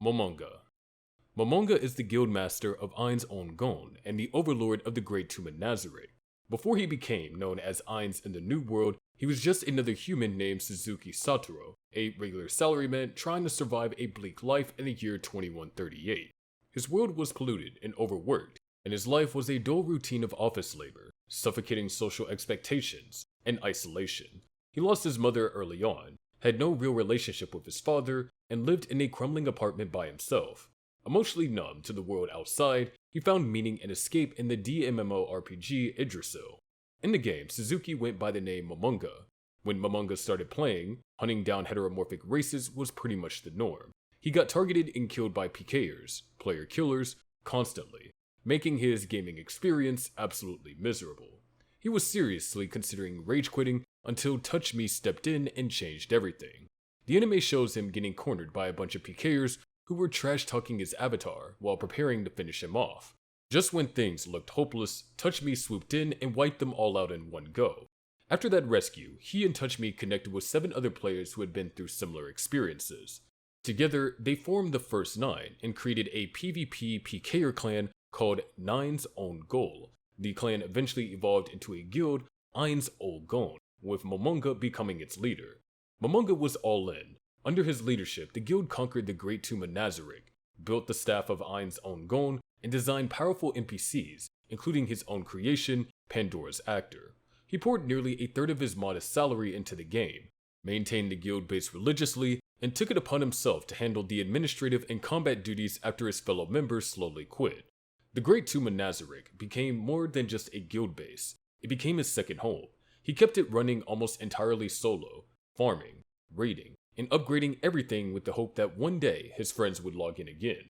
Mamonga. Mamonga is the guildmaster of Ain's own Gon and the overlord of the Great Two Nazarick. Before he became known as Ain's in the New World, he was just another human named Suzuki Satoru, a regular salaryman trying to survive a bleak life in the year 2138. His world was polluted and overworked, and his life was a dull routine of office labor, suffocating social expectations, and isolation. He lost his mother early on, had no real relationship with his father, and lived in a crumbling apartment by himself. Emotionally numb to the world outside, he found meaning and escape in the DMMORPG Yggdrasil. In the game, Suzuki went by the name Mamonga. When Mamonga started playing, hunting down heteromorphic races was pretty much the norm. He got targeted and killed by PKers, player killers, constantly, making his gaming experience absolutely miserable. He was seriously considering rage quitting until TouchMe stepped in and changed everything. The anime shows him getting cornered by a bunch of PKers who were trash-talking his avatar while preparing to finish him off. Just when things looked hopeless, TouchMe swooped in and wiped them all out in one go. After that rescue, he and TouchMe connected with 7 other players who had been through similar experiences. Together, they formed the First Nine and created a PvP PKer clan called Nine's Own Goal. The clan eventually evolved into a guild, Ain's Old Gon, with Mamonga becoming its leader. Mamonga was all in. Under his leadership, the guild conquered the Great Two Nazarick, built the staff of Ain's Own Gon, and designed powerful NPCs, including his own creation, Pandora's Actor. He poured nearly a third of his modest salary into the game, maintained the guild base religiously, and took it upon himself to handle the administrative and combat duties after his fellow members slowly quit. The Great Two Nazarick became more than just a guild base. It became his second home. He kept it running almost entirely solo, farming, raiding, and upgrading everything with the hope that one day his friends would log in again.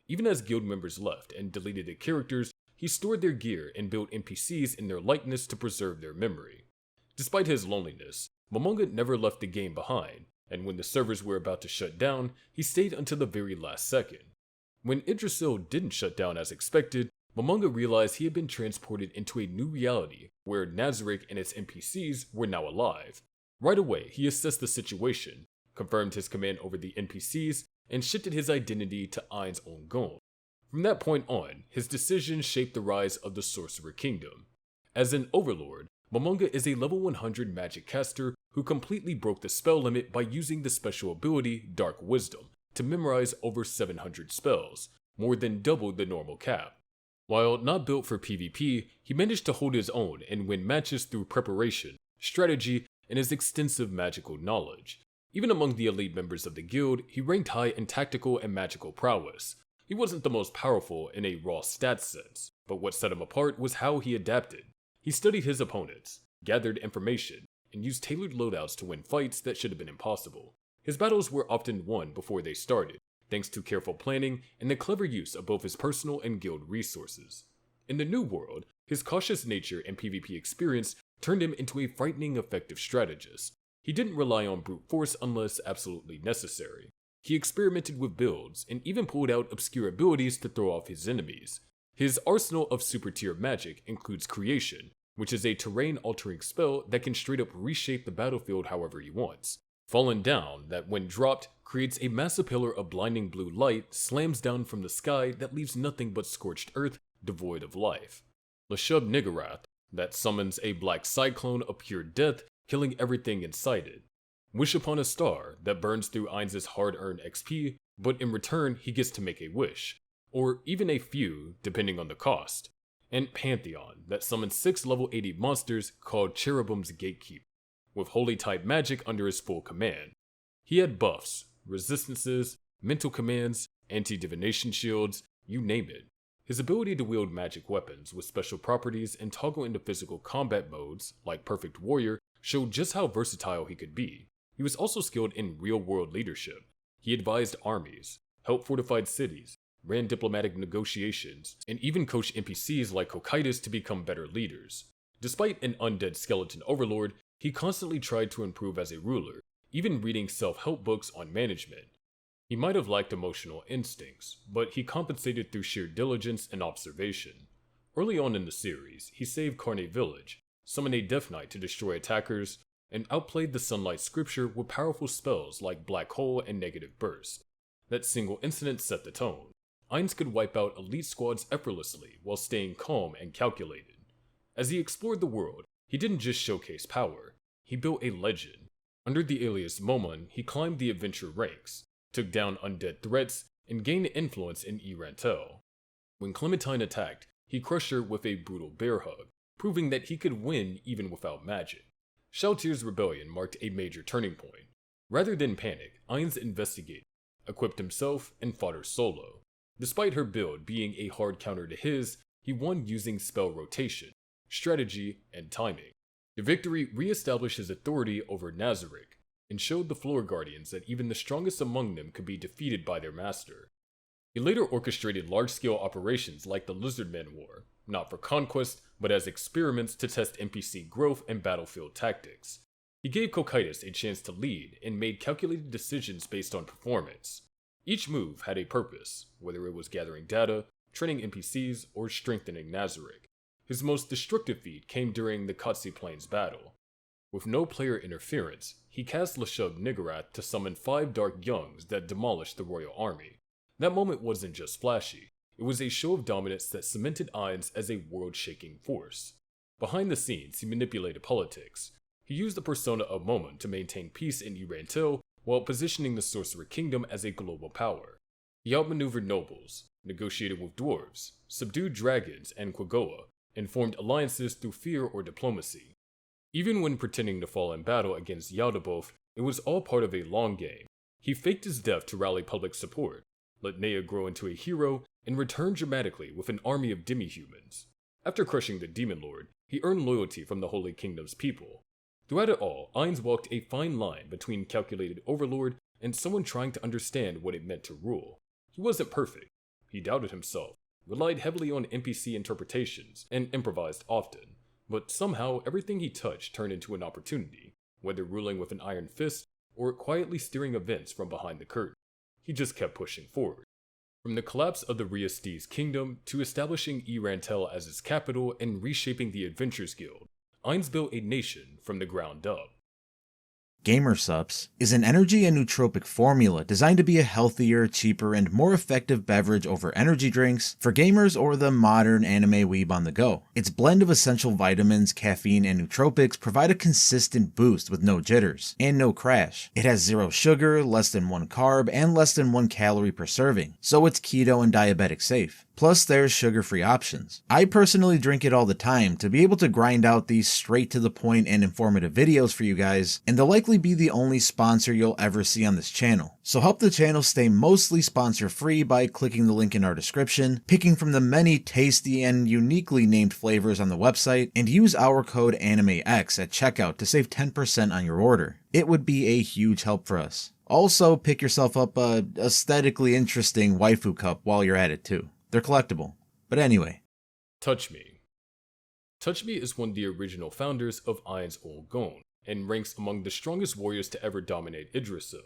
Even as guild members left and deleted their characters, he stored their gear and built NPCs in their likeness to preserve their memory. Despite his loneliness, Mamonga never left the game behind, and when the servers were about to shut down, he stayed until the very last second. When Yggdrasil didn't shut down as expected, Mamonga realized he had been transported into a new reality where Nazarick and its NPCs were now alive. Right away, he assessed the situation, confirmed his command over the NPCs, and shifted his identity to Ain's Own Gon. From that point on, his decisions shaped the rise of the Sorcerer Kingdom. As an Overlord, Mamonga is a level 100 magic caster who completely broke the spell limit by using the special ability Dark Wisdom to memorize over 700 spells, more than double the normal cap. While not built for PvP, he managed to hold his own and win matches through preparation, strategy, and his extensive magical knowledge. Even among the elite members of the guild, he ranked high in tactical and magical prowess. He wasn't the most powerful in a raw stats sense, but what set him apart was how he adapted. He studied his opponents, gathered information, and used tailored loadouts to win fights that should have been impossible. His battles were often won before they started, thanks to careful planning and the clever use of both his personal and guild resources. In the New World, his cautious nature and PvP experience turned him into a frightening effective strategist. He didn't rely on brute force unless absolutely necessary. He experimented with builds and even pulled out obscure abilities to throw off his enemies. His arsenal of super tier magic includes Creation, which is a terrain-altering spell that can straight up reshape the battlefield however he wants. Fallen Down, that when dropped, creates a massive pillar of blinding blue light, slams down from the sky that leaves nothing but scorched earth devoid of life. Lashub Niggurath, that summons a black cyclone of pure death, killing everything in sight. Wish Upon a Star, that burns through Ain's hard-earned XP, but in return he gets to make a wish, or even a few, depending on the cost. And Pantheon, that summons 6 level 80 monsters called Cherubim's Gatekeeper, with holy type magic under his full command. He had buffs, resistances, mental commands, anti-divination shields, you name it. His ability to wield magic weapons with special properties and toggle into physical combat modes, like Perfect Warrior, showed just how versatile he could be. He was also skilled in real-world leadership. He advised armies, helped fortified cities, ran diplomatic negotiations, and even coached NPCs like Cocytus to become better leaders. Despite an undead skeleton overlord, he constantly tried to improve as a ruler, even reading self-help books on management. He might have lacked emotional instincts, but he compensated through sheer diligence and observation. Early on in the series, he saved Carne Village, summoned a Death Knight to destroy attackers, and outplayed the Sunlight Scripture with powerful spells like Black Hole and Negative Burst. That single incident set the tone. Ainz could wipe out elite squads effortlessly while staying calm and calculated. As he explored the world, he didn't just showcase power, he built a legend. Under the alias Momon, he climbed the adventure ranks, took down undead threats, and gained influence in Irantel. When Clementine attacked, he crushed her with a brutal bear hug, proving that he could win even without magic. Shalltear's rebellion marked a major turning point. Rather than panic, Ainz investigated, equipped himself, and fought her solo. Despite her build being a hard counter to his, he won using spell rotation, strategy, and timing. The victory re-established his authority over Nazarick, and showed the Floor Guardians that even the strongest among them could be defeated by their master. He later orchestrated large-scale operations like the Lizardman War, not for conquest, but as experiments to test NPC growth and battlefield tactics. He gave Cocytus a chance to lead and made calculated decisions based on performance. Each move had a purpose, whether it was gathering data, training NPCs, or strengthening Nazarick. His most destructive feat came during the Katsi Plains battle. With no player interference, he cast Lashub Niggurath to summon 5 Dark Youngs that demolished the royal army. That moment wasn't just flashy, it was a show of dominance that cemented Ainz as a world-shaking force. Behind the scenes, he manipulated politics. He used the persona of Momon to maintain peace in Irantil while positioning the Sorcerer Kingdom as a global power. He outmaneuvered nobles, negotiated with dwarves, subdued dragons and Quagoa, and formed alliances through fear or diplomacy. Even when pretending to fall in battle against Yaldabaoth, it was all part of a long game. He faked his death to rally public support, let Nea grow into a hero, and returned dramatically with an army of demi-humans. After crushing the Demon Lord, he earned loyalty from the Holy Kingdom's people. Throughout it all, Ainz walked a fine line between calculated overlord and someone trying to understand what it meant to rule. He wasn't perfect. He doubted himself, relied heavily on NPC interpretations, and improvised often. But somehow, everything he touched turned into an opportunity, whether ruling with an iron fist or quietly steering events from behind the curtain. He just kept pushing forward. From the collapse of the Riastes kingdom to establishing Irantel as its capital and reshaping the Adventurers Guild, Ainz built a nation from the ground up. Gamer Sups is an energy and nootropic formula designed to be a healthier, cheaper, and more effective beverage over energy drinks for gamers or the modern anime weeb on the go. Its blend of essential vitamins, caffeine, and nootropics provide a consistent boost with no jitters and no crash. It has 0 sugar, less than 1 carb, and less than 1 calorie per serving, so it's keto and diabetic safe. Plus, there's sugar-free options. I personally drink it all the time to be able to grind out these straight to the point and informative videos for you guys, and they'll likely be the only sponsor you'll ever see on this channel. So help the channel stay mostly sponsor-free by clicking the link in our description, picking from the many tasty and uniquely named flavors on the website, and use our code ANIMEX at checkout to save 10% on your order. It would be a huge help for us. Also, pick yourself up a aesthetically interesting waifu cup while you're at it too. They're collectible. But anyway. TouchMe. TouchMe is one of the original founders of Ainz Ol Gon, and ranks among the strongest warriors to ever dominate Yggdrasil.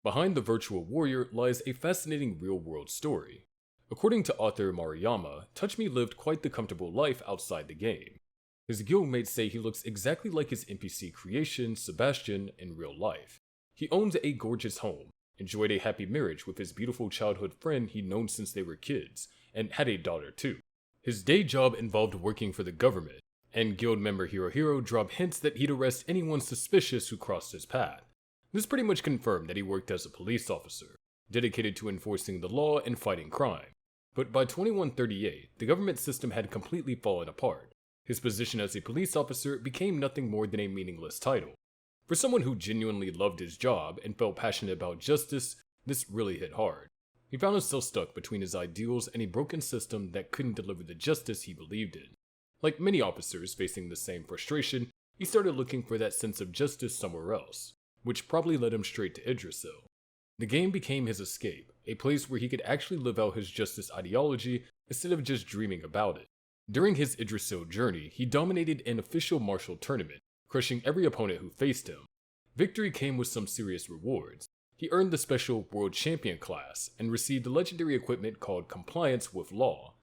Behind the virtual warrior lies a fascinating real-world story. According to author Maruyama, TouchMe lived quite the comfortable life outside the game. His guildmates say he looks exactly like his NPC creation, Sebastian, in real life. He owns a gorgeous home, enjoyed a happy marriage with his beautiful childhood friend he'd known since they were kids, and had a daughter too. His day job involved working for the government, and guild member Hirohiro dropped hints that he'd arrest anyone suspicious who crossed his path. This pretty much confirmed that he worked as a police officer, dedicated to enforcing the law and fighting crime. But by 2138, the government system had completely fallen apart. His position as a police officer became nothing more than a meaningless title. For someone who genuinely loved his job and felt passionate about justice, this really hit hard. He found himself stuck between his ideals and a broken system that couldn't deliver the justice he believed in. Like many officers facing the same frustration, he started looking for that sense of justice somewhere else, which probably led him straight to Yggdrasil. The game became his escape, a place where he could actually live out his justice ideology instead of just dreaming about it. During his Yggdrasil journey, he dominated an official martial tournament, crushing every opponent who faced him. Victory came with some serious rewards. He earned the special World Champion class and received the legendary equipment called Compliance with Law.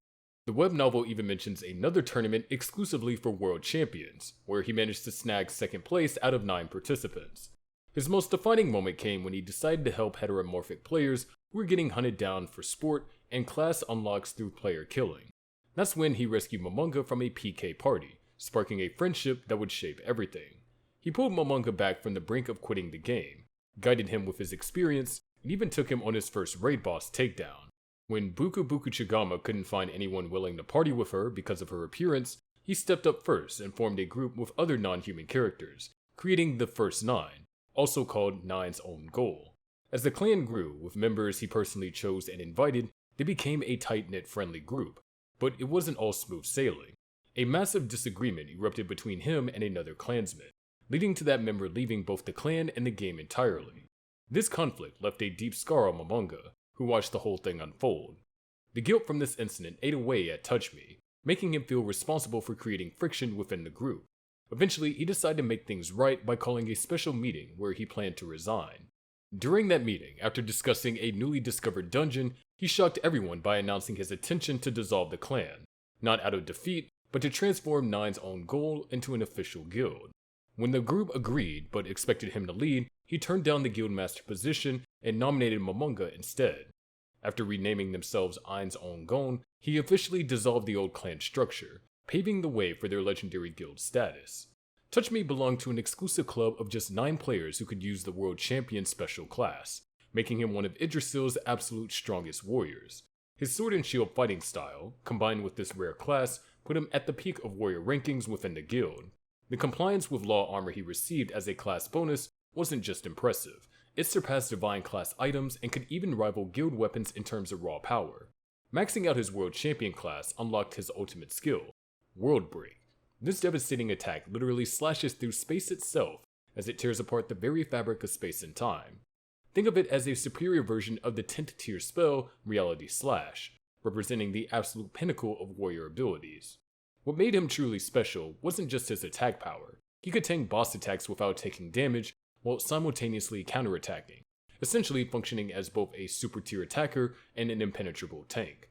The web novel even mentions another tournament exclusively for World Champions, where he managed to snag second place out of 9 participants. His most defining moment came when he decided to help heteromorphic players who were getting hunted down for sport and class unlocks through player killing. That's when he rescued Mamonga from a PK party, sparking a friendship that would shape everything. He pulled Mamonga back from the brink of quitting the game, guided him with his experience, and even took him on his first raid boss takedown. When Buku Buku Chagama couldn't find anyone willing to party with her because of her appearance, he stepped up first and formed a group with other non-human characters, creating the First Nine, also called Nine's Own Goal. As the clan grew, with members he personally chose and invited, they became a tight-knit friendly group. But it wasn't all smooth sailing. A massive disagreement erupted between him and another clansman, leading to that member leaving both the clan and the game entirely. This conflict left a deep scar on Mamonga, who watched the whole thing unfold. The guilt from this incident ate away at TouchMe, making him feel responsible for creating friction within the group. Eventually, he decided to make things right by calling a special meeting where he planned to resign. During that meeting, after discussing a newly discovered dungeon, he shocked everyone by announcing his intention to dissolve the clan, not out of defeat, but to transform Nine's Own Goal into an official guild. When the group agreed but expected him to lead, he turned down the guildmaster position and nominated Mamonga instead. After renaming themselves Ain's Own Gon, he officially dissolved the old clan structure, paving the way for their legendary guild status. TouchMe belonged to an exclusive club of just 9 players who could use the World Champion special class, making him one of Yggdrasil's absolute strongest warriors. His sword and shield fighting style, combined with this rare class, put him at the peak of warrior rankings within the guild. The compliance with law armor he received as a class bonus wasn't just impressive, it surpassed divine class items and could even rival guild weapons in terms of raw power. Maxing out his World Champion class unlocked his ultimate skill, World Break. This devastating attack literally slashes through space itself as it tears apart the very fabric of space and time. Think of it as a superior version of the 10th tier spell, Reality Slash, representing the absolute pinnacle of warrior abilities. What made him truly special wasn't just his attack power. He could tank boss attacks without taking damage while simultaneously counterattacking, essentially functioning as both a super tier attacker and an impenetrable tank.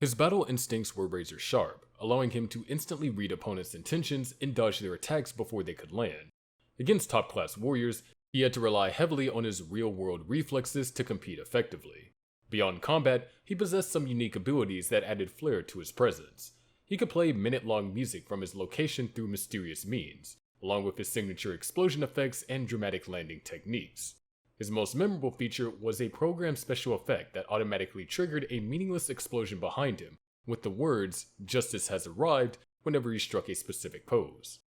His battle instincts were razor sharp, allowing him to instantly read opponents' intentions and dodge their attacks before they could land. Against top class warriors, he had to rely heavily on his real-world reflexes to compete effectively. Beyond combat, he possessed some unique abilities that added flair to his presence. He could play minute-long music from his location through mysterious means, along with his signature explosion effects and dramatic landing techniques. His most memorable feature was a programmed special effect that automatically triggered a meaningless explosion behind him, with the words, "Justice has arrived," whenever he struck a specific pose.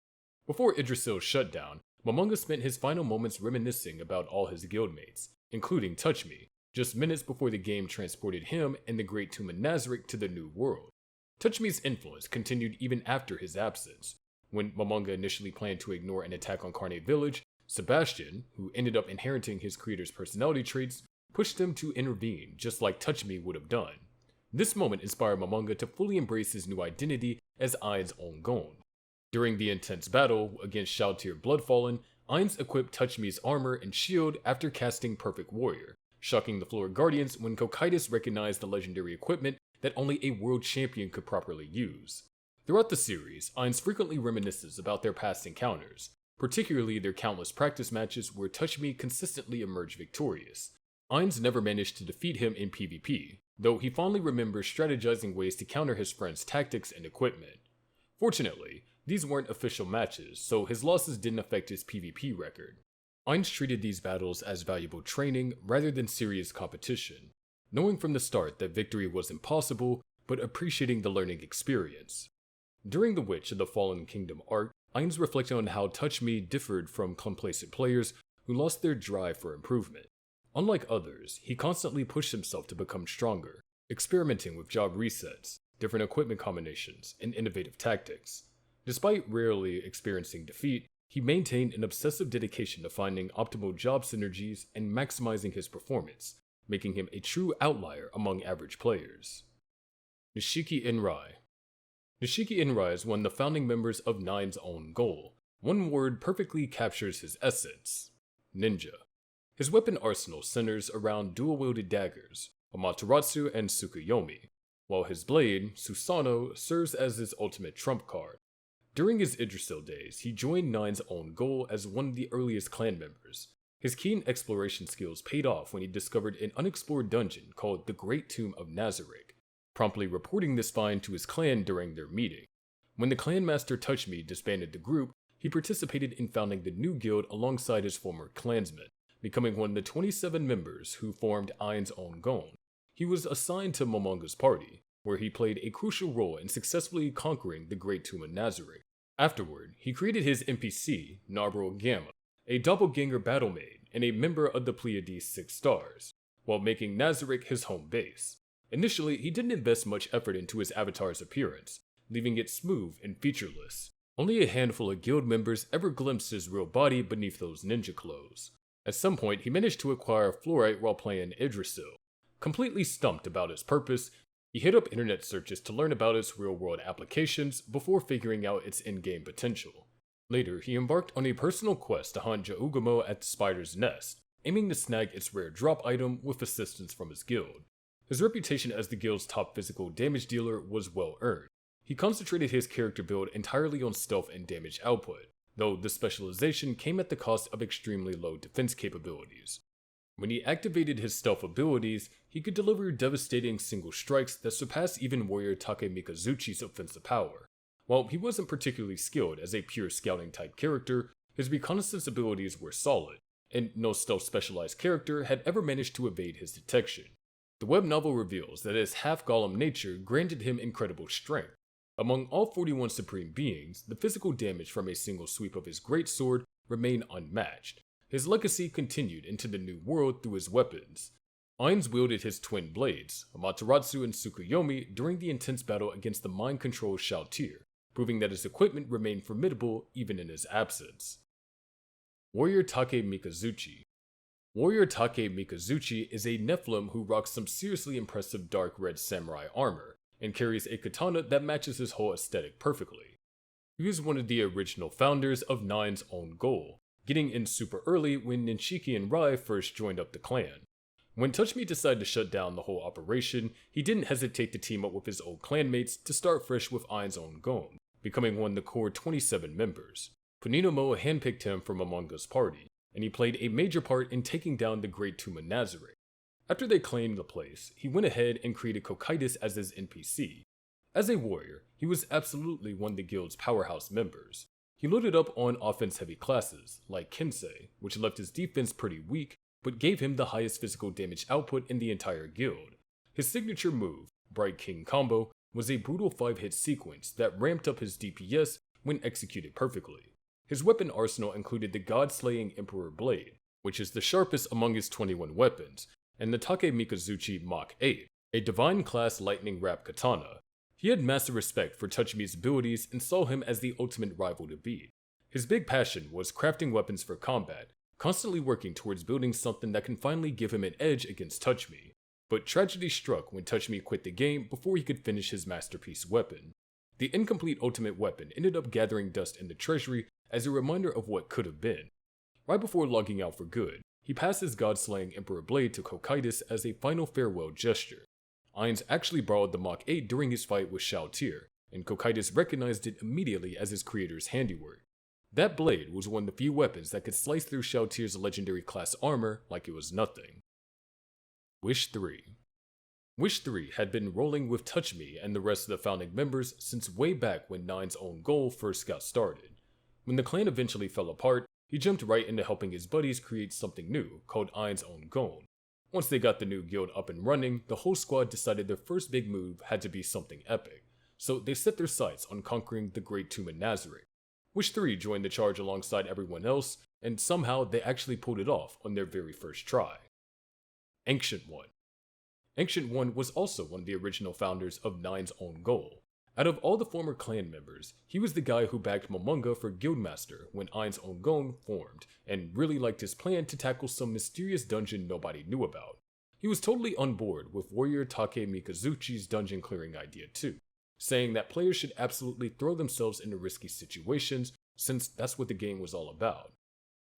Before Yggdrasil's shutdown, Mamonga spent his final moments reminiscing about all his guildmates, including TouchMe, just minutes before the game transported him and the great Tuma Nazarick to the New World. TouchMe's influence continued even after his absence. When Mamonga initially planned to ignore an attack on Garnett Village, Sebastian, who ended up inheriting his creator's personality traits, pushed him to intervene, just like TouchMe would have done. This moment inspired Mamonga to fully embrace his new identity as Ain's Own Gon. During the intense battle against Shoutir Bloodfallen, Ain's equipped TouchMe's armor and shield after casting Perfect Warrior, shocking the floor guardians when Cocytus recognized the legendary equipment that only a world champion could properly use. Throughout the series, Ain's frequently reminisces about their past encounters, particularly their countless practice matches where TouchMe consistently emerged victorious. Ain's never managed to defeat him in PvP, though he fondly remembers strategizing ways to counter his friend's tactics and equipment. Fortunately, these weren't official matches, so his losses didn't affect his PvP record. Ain's treated these battles as valuable training rather than serious competition, knowing from the start that victory was impossible, but appreciating the learning experience. During the Witch of the Fallen Kingdom arc, Ain's reflected on how TouchMe differed from complacent players who lost their drive for improvement. Unlike others, he constantly pushed himself to become stronger, experimenting with job resets, different equipment combinations, and innovative tactics. Despite rarely experiencing defeat, he maintained an obsessive dedication to finding optimal job synergies and maximizing his performance, making him a true outlier among average players. Nishiki Enry. Nishiki Enry is one of the founding members of Nine's Own Goal. One word perfectly captures his essence: ninja. His weapon arsenal centers around dual-wielded daggers, Amaterasu and Tsukuyomi, while his blade, Susanoo, serves as his ultimate trump card. During his Yggdrasil days, he joined Nine's Own Goal as one of the earliest clan members, His keen exploration skills paid off when he discovered an unexplored dungeon called the Great Tomb of Nazarick, promptly reporting this find to his clan during their meeting. When the clan master TouchMe disbanded the group, he participated in founding the new guild alongside his former clansmen, becoming one of the 27 members who formed Ain's Own Gon. He was assigned to Mamonga's party, where he played a crucial role in successfully conquering the Great Tomb of Nazarick. Afterward, he created his NPC, Narbro Gamma, a doppelganger battle maid and a member of the Pleiades 6 Stars, while making Nazarick his home base. Initially, he didn't invest much effort into his avatar's appearance, leaving it smooth and featureless. Only a handful of guild members ever glimpsed his real body beneath those ninja clothes. At some point, he managed to acquire fluorite while playing Idrisil. Completely stumped about his purpose, he hit up internet searches to learn about its real-world applications before figuring out its in-game potential. Later, he embarked on a personal quest to hunt Jaugamo at the Spider's Nest, aiming to snag its rare drop item with assistance from his guild. His reputation as the guild's top physical damage dealer was well earned. He concentrated his character build entirely on stealth and damage output, though the specialization came at the cost of extremely low defense capabilities. When he activated his stealth abilities, he could deliver devastating single strikes that surpassed even warrior Tak Mikazuchi's offensive power. While he wasn't particularly skilled as a pure scouting type character, his reconnaissance abilities were solid, and no stealth specialized character had ever managed to evade his detection. The web novel reveals that his half-golem nature granted him incredible strength. Among all 41 supreme beings, the physical damage from a single sweep of his greatsword remained unmatched. His legacy continued into the new world through his weapons. Ainz wielded his twin blades, Amaterasu and Tsukuyomi, during the intense battle against the mind-controlled Shalltear, proving that his equipment remained formidable even in his absence. Warrior Tak Mikazuchi. Warrior Tak Mikazuchi is a Nephilim who rocks some seriously impressive dark red samurai armor, and carries a katana that matches his whole aesthetic perfectly. He was one of the original founders of Nine's Own Goal, getting in super early when Nishiki Enry first joined up the clan. When TouchMe decided to shut down the whole operation, he didn't hesitate to team up with his old clanmates to start fresh with Ain's Own Gon, becoming one of the core 27 members. Ponito Mo handpicked him from Mamonga's party, and he played a major part in taking down the Great Tomb of Nazarick. After they claimed the place, he went ahead and created Cocytus as his NPC. As a warrior, he was absolutely one of the guild's powerhouse members. He loaded up on offense-heavy classes, like Kensei, which left his defense pretty weak, but gave him the highest physical damage output in the entire guild. His signature move, Bright King Combo, was a brutal 5-hit sequence that ramped up his DPS when executed perfectly. His weapon arsenal included the God-slaying Emperor Blade, which is the sharpest among his 21 weapons, and the Tak Mikazuchi Mach 8, a divine-class lightning-wrap katana. He had massive respect for TouchMe's abilities and saw him as the ultimate rival to beat. His big passion was crafting weapons for combat, constantly working towards building something that can finally give him an edge against TouchMe. But tragedy struck when TouchMe quit the game before he could finish his masterpiece weapon. The incomplete ultimate weapon ended up gathering dust in the treasury as a reminder of what could have been. Right before logging out for good, he passed his god-slaying Emperor Blade to Cocytus as a final farewell gesture. Ainz actually borrowed the Mach 8 during his fight with Shalltear, and Cocytus recognized it immediately as his creator's handiwork. That blade was one of the few weapons that could slice through Shalltear's legendary class armor like it was nothing. Wish 3. Wish 3 had been rolling with TouchMe and the rest of the founding members since way back when Nine's Own Goal first got started. When the clan eventually fell apart, he jumped right into helping his buddies create something new called Ain's Own Gon. Once they got the new guild up and running, the whole squad decided their first big move had to be something epic, so they set their sights on conquering the Great Tomb of Nazarick. Wish 3 joined the charge alongside everyone else, and somehow they actually pulled it off on their very first try. Ancient One. Ancient One was also one of the original founders of Nine's Own Goal. Out of all the former clan members, he was the guy who backed Mamonga for Guildmaster when Ain's Own Gon formed, and really liked his plan to tackle some mysterious dungeon nobody knew about. He was totally on board with warrior Tak Mikazuchi's dungeon clearing idea too, saying that players should absolutely throw themselves into risky situations since that's what the game was all about.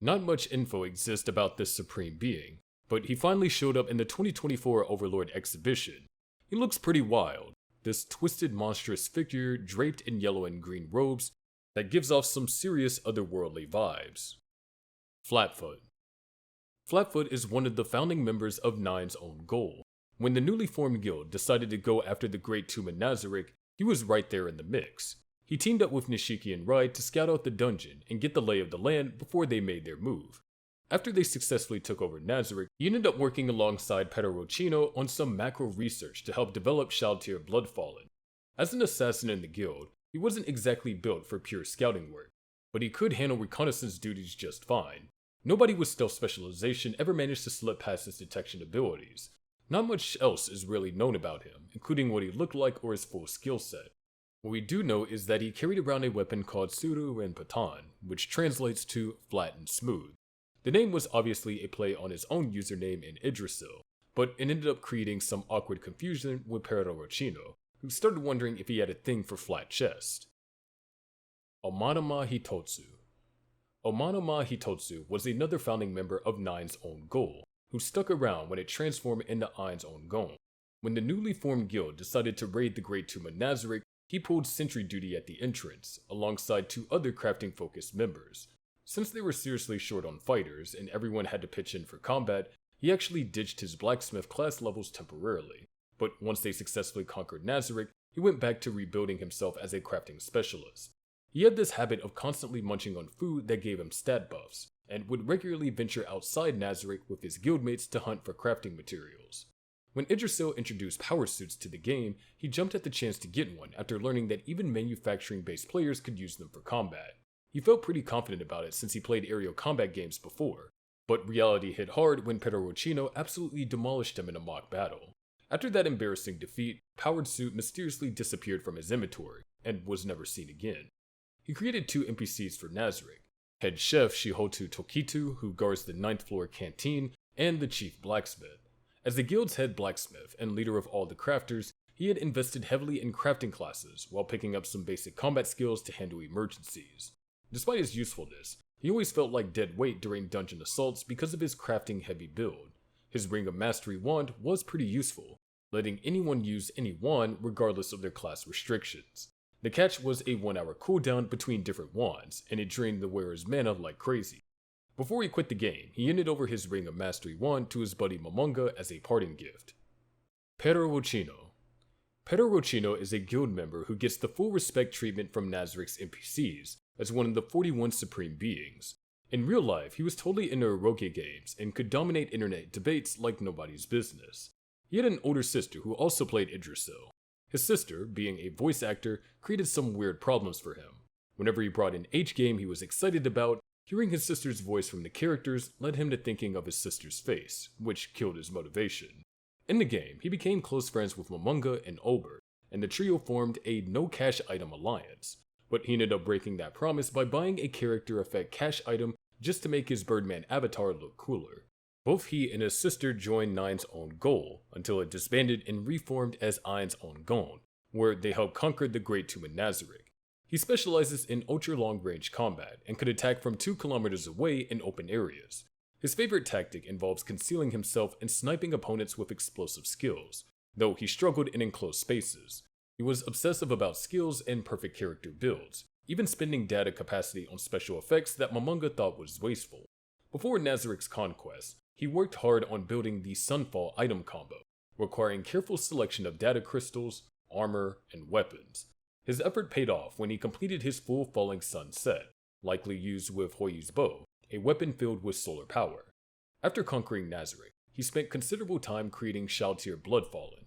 Not much info exists about this supreme being, but he finally showed up in the 2024 Overlord exhibition. He looks pretty wild. This twisted monstrous figure draped in yellow and green robes that gives off some serious otherworldly vibes. Flatfoot. Flatfoot is one of the founding members of Nine's own goal. When the newly formed guild decided to go after the Great Tomb in Nazarick, he was right there in the mix. He teamed up with Nishiki Enry to scout out the dungeon and get the lay of the land before they made their move. After they successfully took over Nazarick, he ended up working alongside Pedroino on some macro research to help develop Shalltear Bloodfallen. As an assassin in the guild, he wasn't exactly built for pure scouting work, but he could handle reconnaissance duties just fine. Nobody with stealth specialization ever managed to slip past his detection abilities. Not much else is really known about him, including what he looked like or his full skill set. What we do know is that he carried around a weapon called Suru and Patan, which translates to flat and smooth. The name was obviously a play on his own username in Yggdrasil, but it ended up creating some awkward confusion with Pedroino, who started wondering if he had a thing for flat chest. Omanoma Hitotsu. Omanoma Hitotsu was another founding member of Nine's own goal, who stuck around when it transformed into Ain's own goal. When the newly formed guild decided to raid the Great Tomb of Nazarick, he pulled sentry duty at the entrance, alongside 2 other crafting-focused members. Since they were seriously short on fighters and everyone had to pitch in for combat, he actually ditched his blacksmith class levels temporarily. But once they successfully conquered Nazarick, he went back to rebuilding himself as a crafting specialist. He had this habit of constantly munching on food that gave him stat buffs, and would regularly venture outside Nazarick with his guildmates to hunt for crafting materials. When Yggdrasil introduced power suits to the game, he jumped at the chance to get one after learning that even manufacturing-based players could use them for combat. He felt pretty confident about it since he played aerial combat games before, but reality hit hard when Pedroino absolutely demolished him in a mock battle. After that embarrassing defeat, Powered Suit mysteriously disappeared from his inventory, and was never seen again. He created 2 NPCs for Nazarick: Head Chef Shihotu Tokitu, who guards the 9th floor canteen, and the Chief Blacksmith. As the guild's head blacksmith and leader of all the crafters, he had invested heavily in crafting classes, while picking up some basic combat skills to handle emergencies. Despite his usefulness, he always felt like dead weight during dungeon assaults because of his crafting-heavy build. His Ring of Mastery wand was pretty useful, letting anyone use any wand regardless of their class restrictions. The catch was a 1-hour cooldown between different wands, and it drained the wearer's mana like crazy. Before he quit the game, he handed over his Ring of Mastery wand to his buddy Mamonga as a parting gift. Pedroino. Pedroino is a guild member who gets the full respect treatment from Nazarick's NPCs, as one of the 41 supreme beings. In real life, he was totally into eroge games and could dominate internet debates like nobody's business. He had an older sister who also played Yggdrasil. His sister, being a voice actor, created some weird problems for him. Whenever he brought an H game he was excited about, hearing his sister's voice from the characters led him to thinking of his sister's face, which killed his motivation. In the game, he became close friends with Mamonga and Obert, and the trio formed a no-cash item alliance. But he ended up breaking that promise by buying a character effect cash item just to make his Birdman avatar look cooler. Both he and his sister joined Nine's own goal, until it disbanded and reformed as Ain's own goal, where they helped conquer the Great Tomb in Nazarick. He specializes in ultra-long range combat, and could attack from 2 kilometers away in open areas. His favorite tactic involves concealing himself and sniping opponents with explosive skills, though he struggled in enclosed spaces. He was obsessive about skills and perfect character builds, even spending data capacity on special effects that Mamonga thought was wasteful. Before Nazarick's conquest, he worked hard on building the Sunfall item combo, requiring careful selection of data crystals, armor, and weapons. His effort paid off when he completed his full Falling Sun set, likely used with Hoyu's bow, a weapon filled with solar power. After conquering Nazarick, he spent considerable time creating Shalltear Bloodfallen.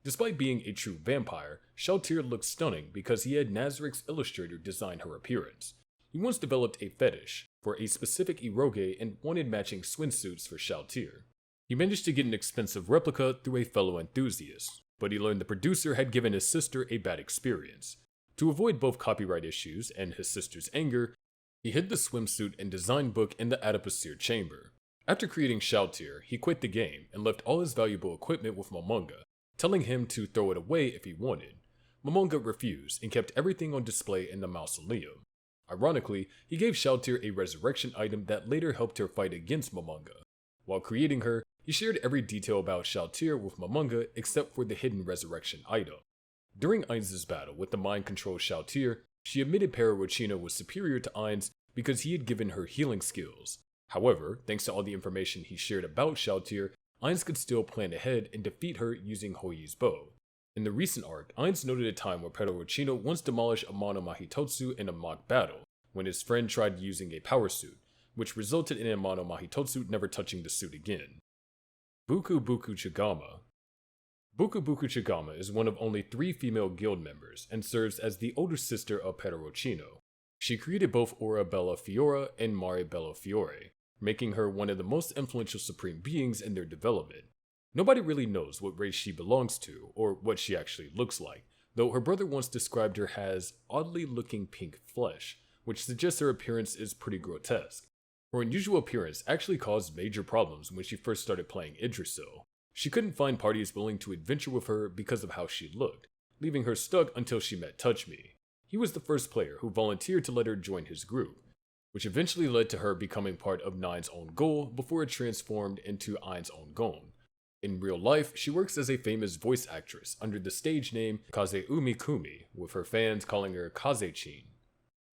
Despite being a true vampire, Shalltear looked stunning because he had Nazarick's illustrator design her appearance. He once developed a fetish for a specific eroge and wanted matching swimsuits for Shalltear. He managed to get an expensive replica through a fellow enthusiast, but he learned the producer had given his sister a bad experience. To avoid both copyright issues and his sister's anger, he hid the swimsuit and design book in the Adipocere chamber. After creating Shalltear, he quit the game and left all his valuable equipment with Mamonga, telling him to throw it away if he wanted. Mamonga refused and kept everything on display in the mausoleum. Ironically, he gave Shalltear a resurrection item that later helped her fight against Mamonga. While creating her, he shared every detail about Shalltear with Mamonga except for the hidden resurrection item. During Ainz's battle with the mind-controlled Shalltear, she admitted Pedroino was superior to Ainz because he had given her healing skills. However, thanks to all the information he shared about Xiaotir, Ainz could still plan ahead and defeat her using Hoyi's bow. In the recent arc, Ainz noted a time where Pedroino once demolished Amano Mahitotsu in a mock battle, when his friend tried using a power suit, which resulted in Amano Mahitotsu never touching the suit again. Buku Buku Chagama. Buku Buku Chagama is one of only 3 female guild members and serves as the older sister of Pedroino. She created both Ora Bella Fiora and Mare Bella Fiore, making her one of the most influential supreme beings in their development. Nobody really knows what race she belongs to, or what she actually looks like, though her brother once described her as oddly looking pink flesh, which suggests her appearance is pretty grotesque. Her unusual appearance actually caused major problems when she first started playing Yggdrasil. She couldn't find parties willing to adventure with her because of how she looked, leaving her stuck until she met TouchMe. He was the first player who volunteered to let her join his group, which eventually led to her becoming part of Nine's own goal before it transformed into Ain's own Gon. In real life, she works as a famous voice actress under the stage name Kazeumi Kumi, with her fans calling her Kaze-chin.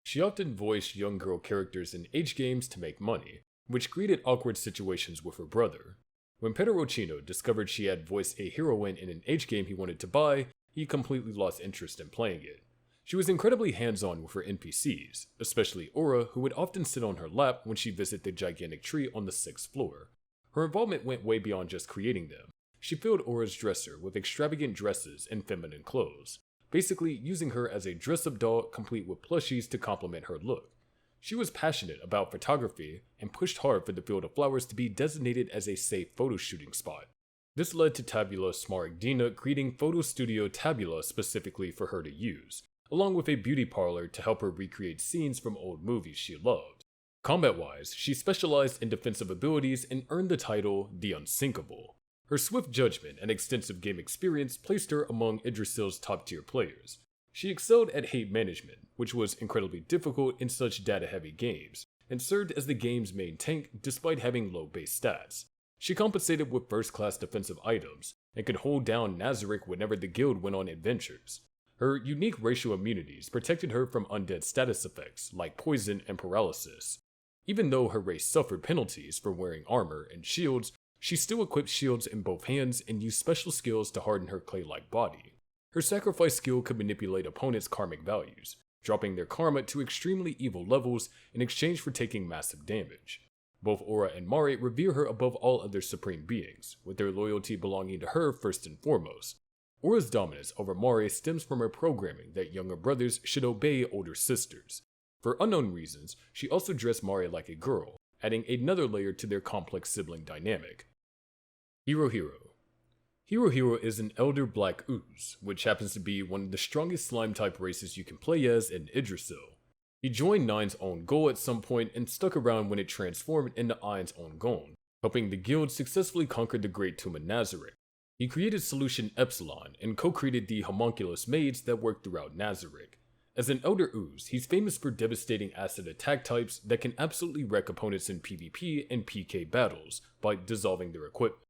She often voiced young girl characters in H games to make money, which created awkward situations with her brother. When Pedroino discovered she had voiced a heroine in an H game he wanted to buy, he completely lost interest in playing it. She was incredibly hands-on with her NPCs, especially Aura, who would often sit on her lap when she visited the gigantic tree on the 6th floor. Her involvement went way beyond just creating them. She filled Aura's dresser with extravagant dresses and feminine clothes, basically using her as a dress-up doll complete with plushies to complement her look. She was passionate about photography and pushed hard for the Field of Flowers to be designated as a safe photo shooting spot. This led to Tabula Smaragdina creating Photo Studio Tabula specifically for her to use, along with a beauty parlor to help her recreate scenes from old movies she loved. Combat-wise, she specialized in defensive abilities and earned the title The Unsinkable. Her swift judgment and extensive game experience placed her among Yggdrasil's top-tier players. She excelled at hate management, which was incredibly difficult in such data-heavy games, and served as the game's main tank despite having low base stats. She compensated with first-class defensive items, and could hold down Nazarick whenever the guild went on adventures. Her unique racial immunities protected her from undead status effects like poison and paralysis. Even though her race suffered penalties for wearing armor and shields, she still equipped shields in both hands and used special skills to harden her clay-like body. Her sacrifice skill could manipulate opponents' karmic values, dropping their karma to extremely evil levels in exchange for taking massive damage. Both Aura and Mare revere her above all other supreme beings, with their loyalty belonging to her first and foremost. Aura's dominance over Mare stems from her programming that younger brothers should obey older sisters. For unknown reasons, she also dressed Mare like a girl, adding another layer to their complex sibling dynamic. Hirohiro. Hirohiro is an elder black ooze, which happens to be one of the strongest slime-type races you can play as in Yggdrasil. He joined Nine's own goal at some point and stuck around when it transformed into Ain's own Gon, helping the guild successfully conquer the Great Tomb of Nazarick. He created Solution Epsilon and co-created the homunculus maids that work throughout Nazarick. As an Elder Ooze, he's famous for devastating acid attack types that can absolutely wreck opponents in PvP and PK battles by dissolving their equipment.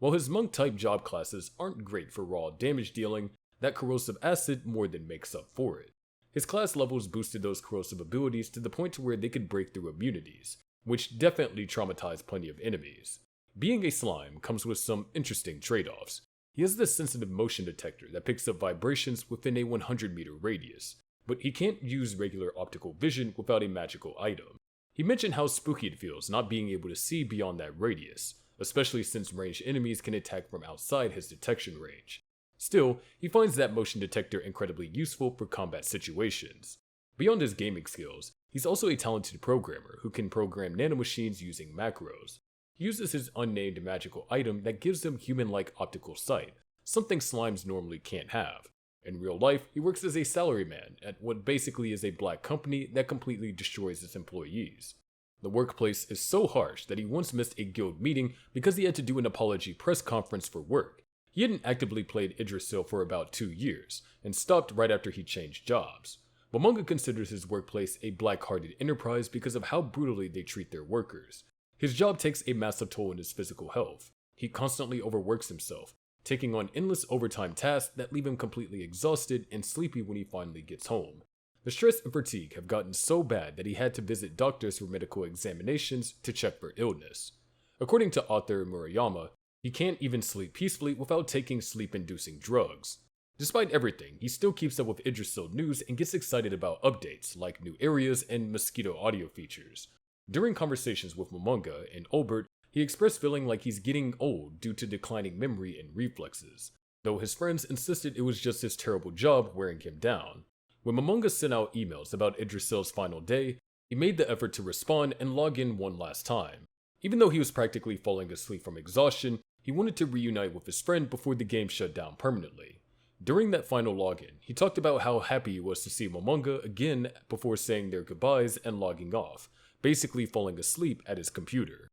While his monk-type job classes aren't great for raw damage dealing, that corrosive acid more than makes up for it. His class levels boosted those corrosive abilities to the point to where they could break through immunities, which definitely traumatized plenty of enemies. Being a slime comes with some interesting trade-offs. He has this sensitive motion detector that picks up vibrations within a 100-meter radius, but he can't use regular optical vision without a magical item. He mentioned how spooky it feels not being able to see beyond that radius, especially since ranged enemies can attack from outside his detection range. Still, he finds that motion detector incredibly useful for combat situations. Beyond his gaming skills, he's also a talented programmer who can program nanomachines using macros. He uses his unnamed magical item that gives him human-like optical sight, something slimes normally can't have. In real life, he works as a salaryman at what basically is a black company that completely destroys its employees. The workplace is so harsh that he once missed a guild meeting because he had to do an apology press conference for work. He hadn't actively played Yggdrasil for about 2 years, and stopped right after he changed jobs. Mamonga considers his workplace a black-hearted enterprise because of how brutally they treat their workers. His job takes a massive toll on his physical health. He constantly overworks himself, taking on endless overtime tasks that leave him completely exhausted and sleepy when he finally gets home. The stress and fatigue have gotten so bad that he had to visit doctors for medical examinations to check for illness. According to author Murayama, he can't even sleep peacefully without taking sleep-inducing drugs. Despite everything, he still keeps up with Idrisil news and gets excited about updates like new areas and mosquito audio features. During conversations with Mamonga and Obert, he expressed feeling like he's getting old due to declining memory and reflexes, though his friends insisted it was just his terrible job wearing him down. When Mamonga sent out emails about Idrisil's final day, he made the effort to respond and log in one last time. Even though he was practically falling asleep from exhaustion, he wanted to reunite with his friend before the game shut down permanently. During that final login, he talked about how happy he was to see Mamonga again before saying their goodbyes and logging off, basically falling asleep at his computer.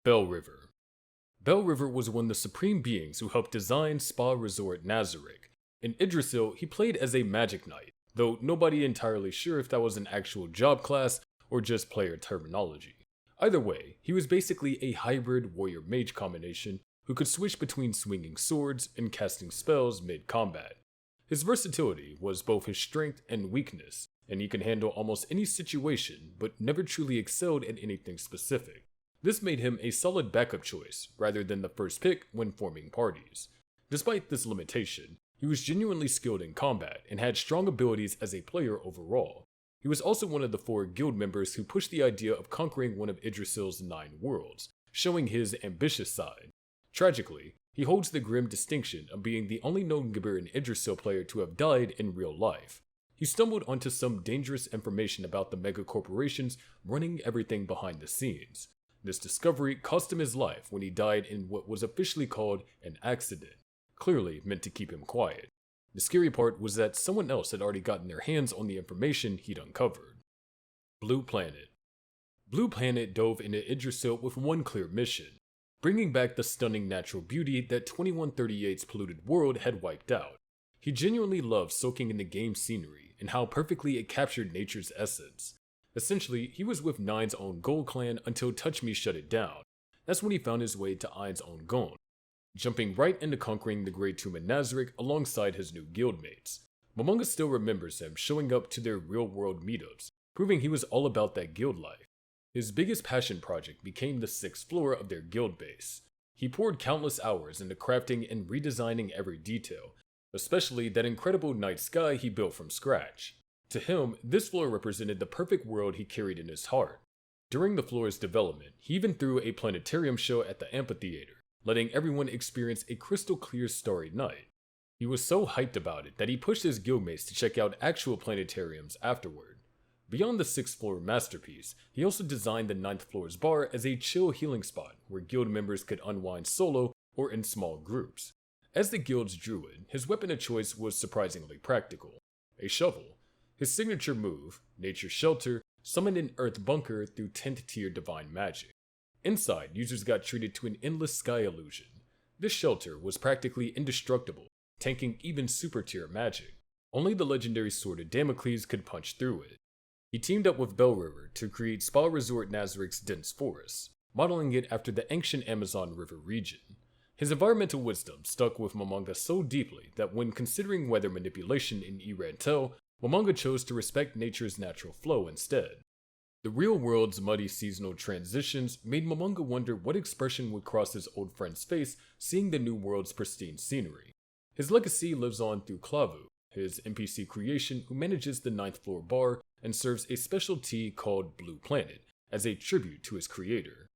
Bell River. Bell River was one of the supreme beings who helped design Spa Resort Nazarick. In Idrisil, he played as a magic knight, though nobody entirely sure if that was an actual job class or just player terminology. Either way, he was basically a hybrid warrior-mage combination who could switch between swinging swords and casting spells mid-combat. His versatility was both his strength and weakness, and he could handle almost any situation but never truly excelled at anything specific. This made him a solid backup choice rather than the first pick when forming parties. Despite this limitation, he was genuinely skilled in combat and had strong abilities as a player overall. He was also one of the 4 guild members who pushed the idea of conquering one of Idrisil's 9 worlds, showing his ambitious side. Tragically, he holds the grim distinction of being the only known Gibberan Idrisil player to have died in real life. He stumbled onto some dangerous information about the mega corporations running everything behind the scenes. This discovery cost him his life when he died in what was officially called an accident, clearly meant to keep him quiet. The scary part was that someone else had already gotten their hands on the information he'd uncovered. Blue Planet. Blue Planet dove into Idrisil with one clear mission: bringing back the stunning natural beauty that 2138's polluted world had wiped out. He genuinely loved soaking in the game's scenery and how perfectly it captured nature's essence. Essentially, he was with Nine's own Gold clan until TouchMe shut it down. That's when he found his way to Ain's own Gon, jumping right into conquering the Great Tomb in Nazarick alongside his new guildmates. Mamonga still remembers him showing up to their real-world meetups, proving he was all about that guild life. His biggest passion project became the 6th floor of their guild base. He poured countless hours into crafting and redesigning every detail, especially that incredible night sky he built from scratch. To him, this floor represented the perfect world he carried in his heart. During the floor's development, he even threw a planetarium show at the amphitheater, letting everyone experience a crystal-clear starry night. He was so hyped about it that he pushed his guildmates to check out actual planetariums afterward. Beyond the 6th floor masterpiece, he also designed the 9th floor's bar as a chill healing spot where guild members could unwind solo or in small groups. As the guild's druid, his weapon of choice was surprisingly practical: a shovel. His signature move, Nature's Shelter, summoned an earth bunker through 10th tier divine magic. Inside, users got treated to an endless sky illusion. This shelter was practically indestructible, tanking even super tier magic. Only the legendary sword of Damocles could punch through it. He teamed up with Bell River to create Spa Resort Nazarick's dense forest, modeling it after the ancient Amazon River region. His environmental wisdom stuck with Mamonga so deeply that when considering weather manipulation in Irantel, Mamonga chose to respect nature's natural flow instead. The real world's muddy seasonal transitions made Mamonga wonder what expression would cross his old friend's face seeing the new world's pristine scenery. His legacy lives on through Klavu, his NPC creation who manages the 9th floor bar and serves a special tea called Blue Planet as a tribute to his creator.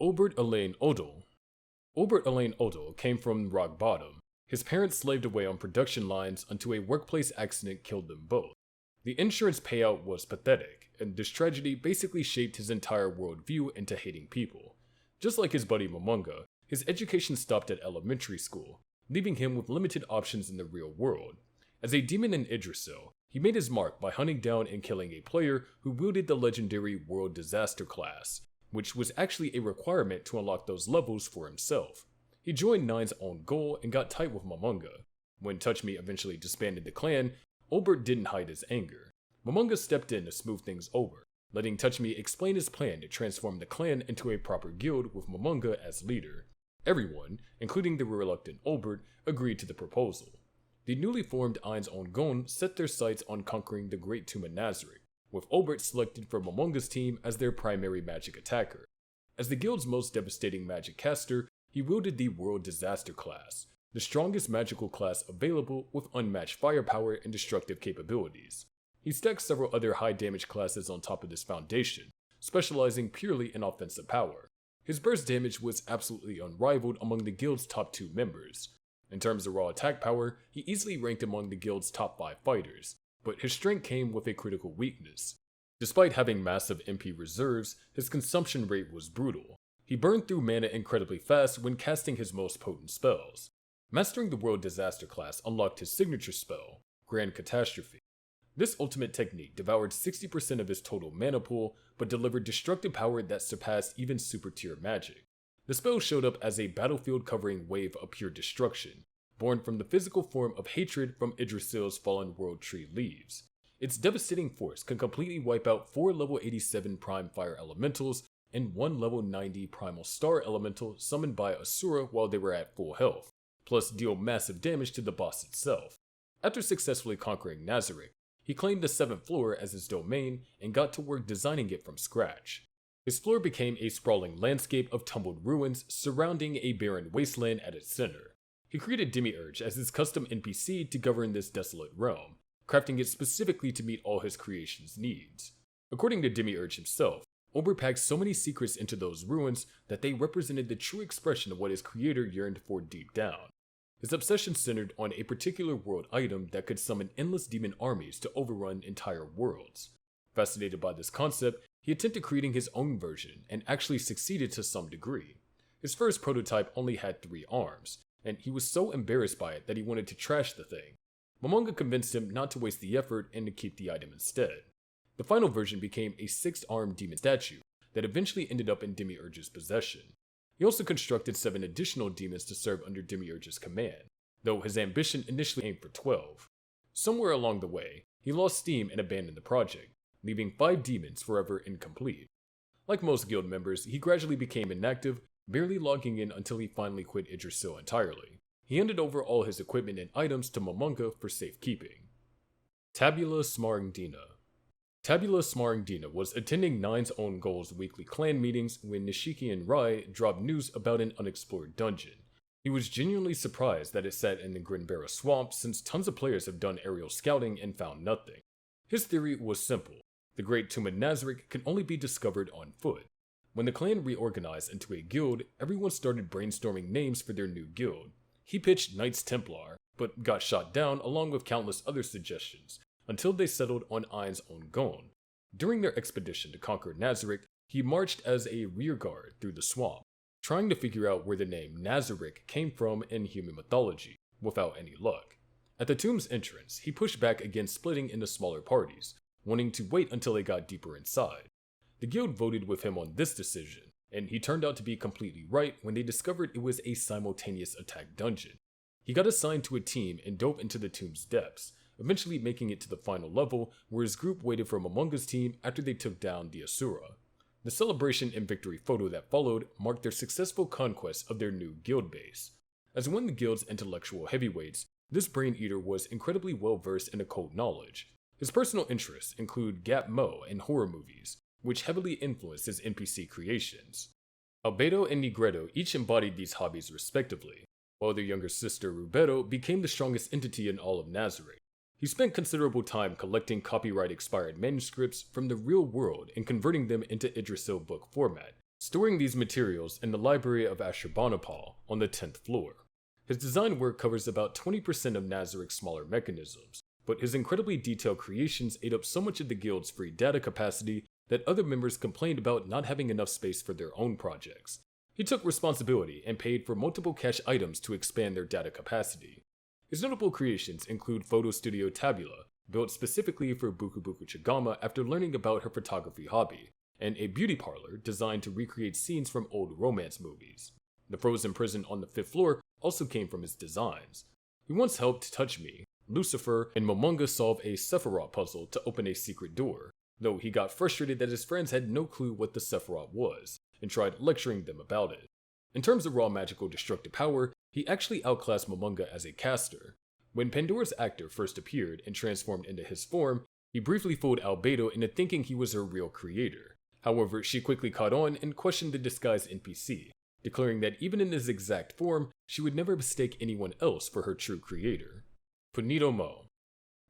Obert Elaine Odol. Obert Elaine Odol came from rock bottom. His parents slaved away on production lines until a workplace accident killed them both. The insurance payout was pathetic, and this tragedy basically shaped his entire worldview into hating people. Just like his buddy Mamonga, his education stopped at elementary school, leaving him with limited options in the real world. As a demon in Idrisil, he made his mark by hunting down and killing a player who wielded the legendary World Disaster class, which was actually a requirement to unlock those levels for himself. He joined Nine's own goal and got tight with Mamonga. When TouchMe eventually disbanded the clan, Obert didn't hide his anger. Mamonga stepped in to smooth things over, letting TouchMe explain his plan to transform the clan into a proper guild with Mamonga as leader. Everyone, including the reluctant Obert, agreed to the proposal. The newly formed Ainz Ongon set their sights on conquering the Great Tomb of Nazarick, with Obert selected for Mamonga's team as their primary magic attacker. As the guild's most devastating magic caster, he wielded the World Disaster class, the strongest magical class available with unmatched firepower and destructive capabilities. He stacked several other high damage classes on top of this foundation, specializing purely in offensive power. His burst damage was absolutely unrivaled among the guild's top 2 members. In terms of raw attack power, he easily ranked among the guild's top 5 fighters, but his strength came with a critical weakness. Despite having massive MP reserves, his consumption rate was brutal. He burned through mana incredibly fast when casting his most potent spells. Mastering the World Disaster class unlocked his signature spell, Grand Catastrophe. This ultimate technique devoured 60% of his total mana pool, but delivered destructive power that surpassed even super tier magic. The spell showed up as a battlefield-covering wave of pure destruction, born from the physical form of hatred from Yggdrasil's fallen world tree leaves. Its devastating force can completely wipe out 4 level 87 prime fire elementals and 1 level 90 primal star elemental summoned by Asura while they were at full health, plus deal massive damage to the boss itself. After successfully conquering Nazarick, he claimed the 7th floor as his domain and got to work designing it from scratch. His floor became a sprawling landscape of tumbled ruins surrounding a barren wasteland at its center. He created Demiurge as his custom NPC to govern this desolate realm, crafting it specifically to meet all his creation's needs. According to Demiurge himself, Obert packed so many secrets into those ruins that they represented the true expression of what his creator yearned for deep down. His obsession centered on a particular world item that could summon endless demon armies to overrun entire worlds. Fascinated by this concept, he attempted creating his own version and actually succeeded to some degree. His first prototype only had 3 arms, and he was so embarrassed by it that he wanted to trash the thing. Mamonga convinced him not to waste the effort and to keep the item instead. The final version became a 6-armed demon statue that eventually ended up in Demiurge's possession. He also constructed 7 additional demons to serve under Demiurge's command, though his ambition initially aimed for 12. Somewhere along the way, he lost steam and abandoned the project, leaving 5 demons forever incomplete. Like most guild members, he gradually became inactive, barely logging in until he finally quit Yggdrasil entirely. He handed over all his equipment and items to Mamonga for safekeeping. Tabula Smaragdina. Tabula Smaragdina was attending Nine's Own Goals weekly clan meetings when Nishiki Enry dropped news about an unexplored dungeon. He was genuinely surprised that it sat in the Grinbera swamp since tons of players have done aerial scouting and found nothing. His theory was simple. The Great Tomb of Nazarick can only be discovered on foot. When the clan reorganized into a guild, everyone started brainstorming names for their new guild. He pitched Knights Templar, but got shot down along with countless other suggestions, until they settled on Ainz Ongon. During their expedition to conquer Nazarick, he marched as a rearguard through the swamp, trying to figure out where the name Nazarick came from in human mythology, without any luck. At the tomb's entrance, he pushed back against splitting into smaller parties, wanting to wait until they got deeper inside. The guild voted with him on this decision, and he turned out to be completely right when they discovered it was a simultaneous attack dungeon. He got assigned to a team and dove into the tomb's depths, eventually making it to the final level where his group waited for Mamonga's team after they took down the Asura. The celebration and victory photo that followed marked their successful conquest of their new guild base. As one of the guild's intellectual heavyweights, this brain eater was incredibly well versed in occult knowledge. His personal interests include Gap Mo and horror movies, which heavily influenced his NPC creations. Albedo and Negredo each embodied these hobbies respectively, while their younger sister Rubedo became the strongest entity in all of Nazarick. He spent considerable time collecting copyright-expired manuscripts from the real world and converting them into Yggdrasil book format, storing these materials in the library of Ashurbanipal on the 10th floor. His design work covers about 20% of Nazarick's smaller mechanisms, but his incredibly detailed creations ate up so much of the guild's free data capacity that other members complained about not having enough space for their own projects. He took responsibility and paid for multiple cache items to expand their data capacity. His notable creations include Photo Studio Tabula, built specifically for Buku Buku Chagama after learning about her photography hobby, and a beauty parlor designed to recreate scenes from old romance movies. The frozen prison on the 5th floor also came from his designs. He once helped TouchMe, Lucifer, and Mamonga solve a Sephiroth puzzle to open a secret door, though he got frustrated that his friends had no clue what the Sephiroth was, and tried lecturing them about it. In terms of raw magical destructive power, he actually outclassed Mamonga as a caster. When Pandora's actor first appeared and transformed into his form, he briefly fooled Albedo into thinking he was her real creator. However, she quickly caught on and questioned the disguised NPC, declaring that even in his exact form, she would never mistake anyone else for her true creator. Ponito Mo.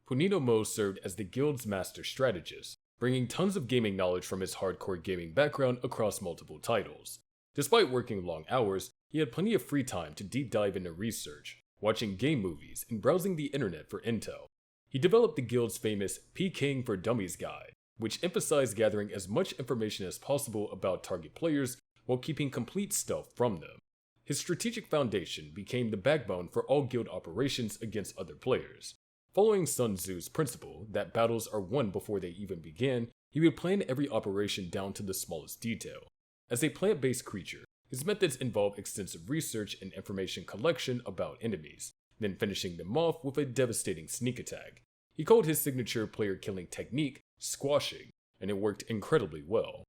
Ponito Mo served as the guild's master strategist, bringing tons of gaming knowledge from his hardcore gaming background across multiple titles. Despite working long hours, he had plenty of free time to deep dive into research, watching game movies, and browsing the internet for intel. He developed the guild's famous Peking for Dummies guide, which emphasized gathering as much information as possible about target players while keeping complete stealth from them. His strategic foundation became the backbone for all guild operations against other players. Following Sun Tzu's principle that battles are won before they even begin, he would plan every operation down to the smallest detail. As a plant-based creature, his methods involve extensive research and information collection about enemies, then finishing them off with a devastating sneak attack. He called his signature player-killing technique squashing, and it worked incredibly well.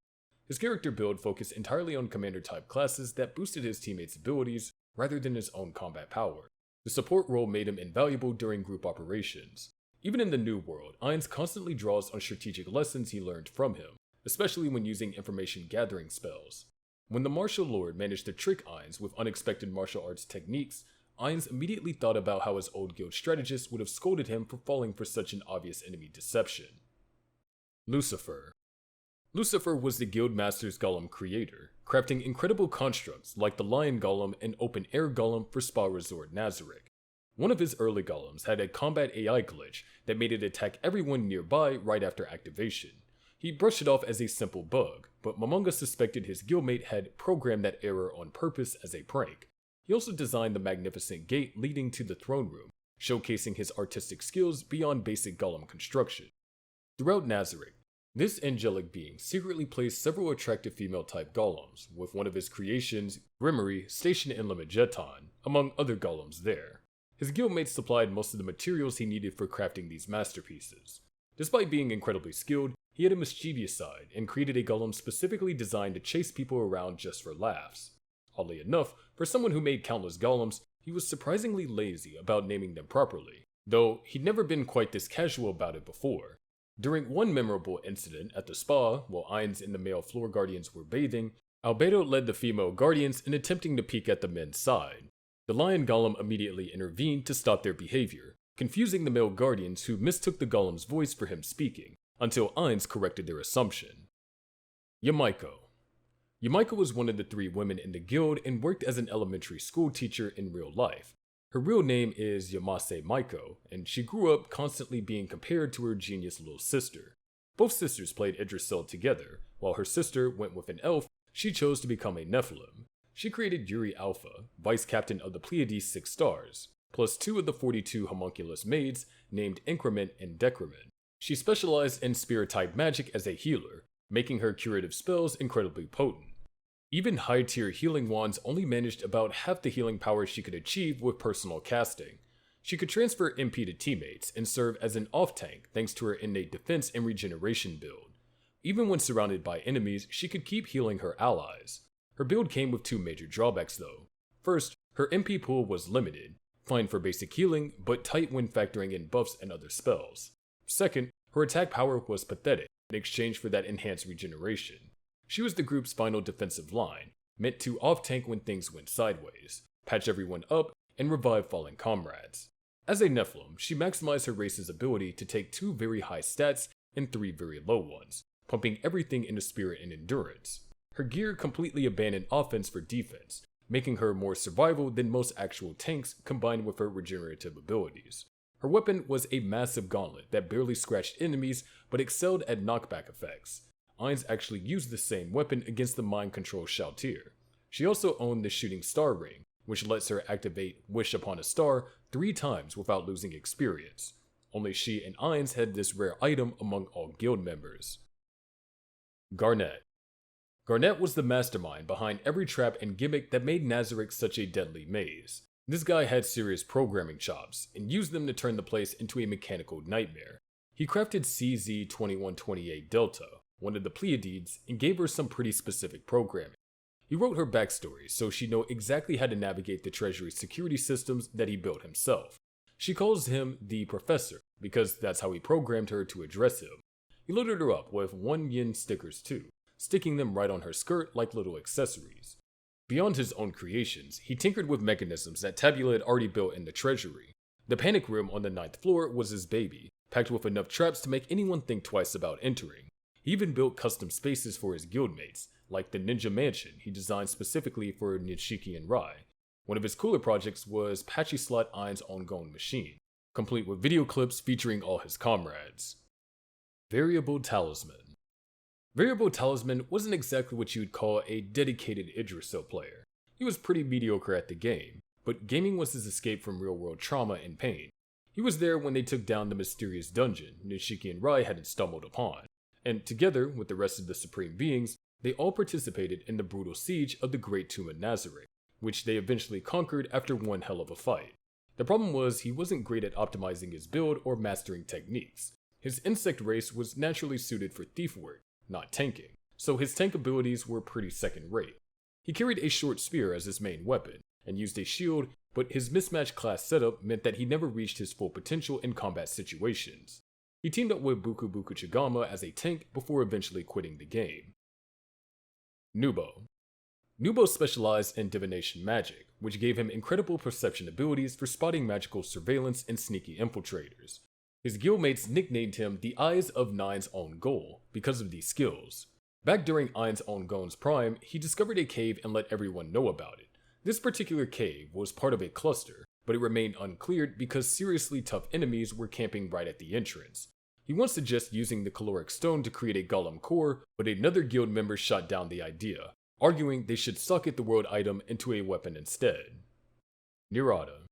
His character build focused entirely on commander-type classes that boosted his teammates' abilities rather than his own combat power. The support role made him invaluable during group operations. Even in the New World, Ainz constantly draws on strategic lessons he learned from him, especially when using information-gathering spells. When the Martial Lord managed to trick Ainz with unexpected martial arts techniques, Ainz immediately thought about how his old guild strategist would have scolded him for falling for such an obvious enemy deception. Lucifer. Lucifer was the Guildmaster's Golem creator, crafting incredible constructs like the Lion Golem and Open Air Golem for Spa Resort Nazarick. One of his early golems had a combat AI glitch that made it attack everyone nearby right after activation. He brushed it off as a simple bug, but Mamonga suspected his guildmate had programmed that error on purpose as a prank. He also designed the magnificent gate leading to the throne room, showcasing his artistic skills beyond basic golem construction. Throughout Nazarick, this angelic being secretly placed several attractive female-type golems, with one of his creations, Grimory, stationed in Limijeton, among other golems there. His guildmates supplied most of the materials he needed for crafting these masterpieces. Despite being incredibly skilled, he had a mischievous side and created a golem specifically designed to chase people around just for laughs. Oddly enough, for someone who made countless golems, he was surprisingly lazy about naming them properly, though he'd never been quite this casual about it before. During one memorable incident at the spa, while Ainz and the male floor guardians were bathing, Albedo led the female guardians in attempting to peek at the men's side. The lion golem immediately intervened to stop their behavior, confusing the male guardians who mistook the golem's voice for him speaking, until Ainz corrected their assumption. Yamiko. Yamiko was one of the 3 women in the guild and worked as an elementary school teacher in real life. Her real name is Yamase Maiko, and she grew up constantly being compared to her genius little sister. Both sisters played Idrisil together. While her sister went with an elf, she chose to become a Nephilim. She created Yuri Alpha, vice captain of the Pleiades 6 stars, plus 2 of the 42 homunculus maids named Increment and Decrement. She specialized in spirit-type magic as a healer, making her curative spells incredibly potent. Even high-tier healing wands only managed about half the healing power she could achieve with personal casting. She could transfer MP to teammates and serve as an off-tank thanks to her innate defense and regeneration build. Even when surrounded by enemies, she could keep healing her allies. Her build came with 2 major drawbacks though. First, her MP pool was limited, fine for basic healing, but tight when factoring in buffs and other spells. Second, her attack power was pathetic in exchange for that enhanced regeneration. She was the group's final defensive line, meant to off-tank when things went sideways, patch everyone up, and revive fallen comrades. As a Nephilim, she maximized her race's ability to take 2 very high stats and 3 very low ones, pumping everything into spirit and endurance. Her gear completely abandoned offense for defense, making her more survival than most actual tanks combined with her regenerative abilities. Her weapon was a massive gauntlet that barely scratched enemies but excelled at knockback effects. Ainz actually used the same weapon against the mind-control Shoutir. She also owned the Shooting Star Ring, which lets her activate Wish Upon a Star 3 times without losing experience. Only she and Ainz had this rare item among all guild members. Garnett. Garnett was the mastermind behind every trap and gimmick that made Nazarick such a deadly maze. This guy had serious programming chops, and used them to turn the place into a mechanical nightmare. He crafted CZ-2128 Delta, one of the Pleiades, and gave her some pretty specific programming. He wrote her backstory so she'd know exactly how to navigate the Treasury's security systems that he built himself. She calls him the Professor because that's how he programmed her to address him. He loaded her up with 1 yen stickers too, sticking them right on her skirt like little accessories. Beyond his own creations, he tinkered with mechanisms that Tabula had already built in the treasury. The panic room on the 9th floor was his baby, packed with enough traps to make anyone think twice about entering. He even built custom spaces for his guildmates, like the Ninja Mansion he designed specifically for Nishiki Enry. One of his cooler projects was Patchy Slot Ein's ongoing machine, complete with video clips featuring all his comrades. Variable Talisman. Variable Talisman wasn't exactly what you would call a dedicated Idrisil player. He was pretty mediocre at the game, but gaming was his escape from real-world trauma and pain. He was there when they took down the mysterious dungeon Nishiki and Rai hadn't stumbled upon, and together with the rest of the Supreme Beings, they all participated in the brutal siege of the Great Tomb of Nazareth, which they eventually conquered after one hell of a fight. The problem was he wasn't great at optimizing his build or mastering techniques. His insect race was naturally suited for thief work, not tanking, so his tank abilities were pretty second-rate. He carried a short spear as his main weapon, and used a shield, but his mismatched class setup meant that he never reached his full potential in combat situations. He teamed up with Buku Buku Chagama as a tank before eventually quitting the game. Nubo. Nubo specialized in divination magic, which gave him incredible perception abilities for spotting magical surveillance and sneaky infiltrators. His guildmates nicknamed him the Eyes of Nine's Own Goal because of these skills. Back during Ein's Own Goal's prime, he discovered a cave and let everyone know about it. This particular cave was part of a cluster, but it remained uncleared because seriously tough enemies were camping right at the entrance. He once suggested using the caloric stone to create a golem core, but another guild member shot down the idea, arguing they should socket the world item into a weapon instead. Nurada.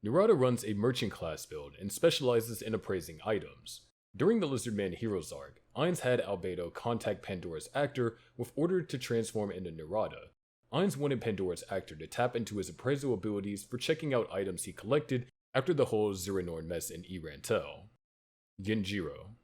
Nurada runs a merchant class build and specializes in appraising items. During the Lizardman Heroes arc, Ainz had Albedo contact Pandora's actor with order to transform into Nurada. Ainz wanted Pandora's actor to tap into his appraisal abilities for checking out items he collected after the whole Ziranorn mess in Irantel. Genjiro.